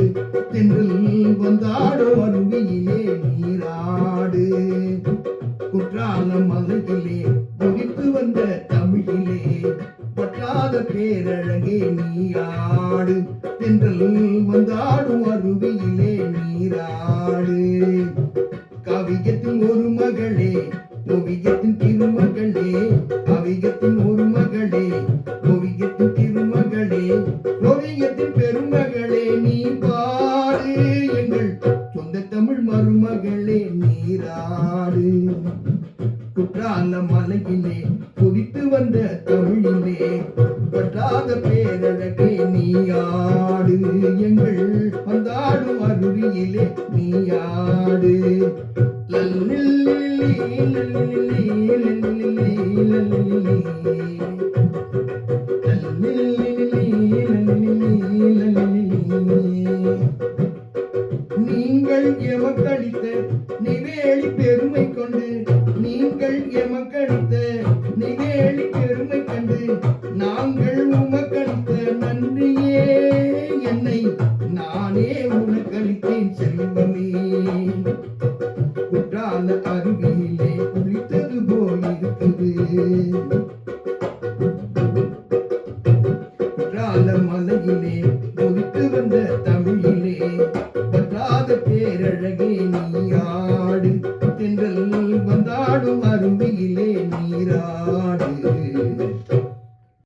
நீராடு தென்றல் வந்தாடோ அருவியிலே நீராடு குற்றால மலையிலே குதித்து வந்த தமிழிலே பற்றாத பேரழகே நீயாடு தென்றல் வந்தாடும் அருவியிலே நீராடு கவியத்தின் ஒரு மகளே ஓவியத்தின் திருமகளே கவியத்தின் ஒரு மகளே ஓவியத்தின் திருமகளே ஓவியத்தின் பெருமகளே நீ பாடு எங்கள் சொந்த தமிழ் மருமகளே நீராடு குற்றால மலையிலே குதித்து வந்த தமிழிலே பற்றாத பேரழகே நீயாடு எங்கள் வந்தாடும் அருவியிலே நீயாடு நீங்கள் எமக்களித்த நிவேலி பெருமை கொண்டு நீங்கள் எமக்களித்த நிவேலி பெருமை கண்டு நாங்கள் உமக்களித்த நன்றியே என்னை நானே உனக்களித்தேன் செல்வமே குற்றால அருவியிலே குளித்தது போயிருக்குது குற்றால மலையிலே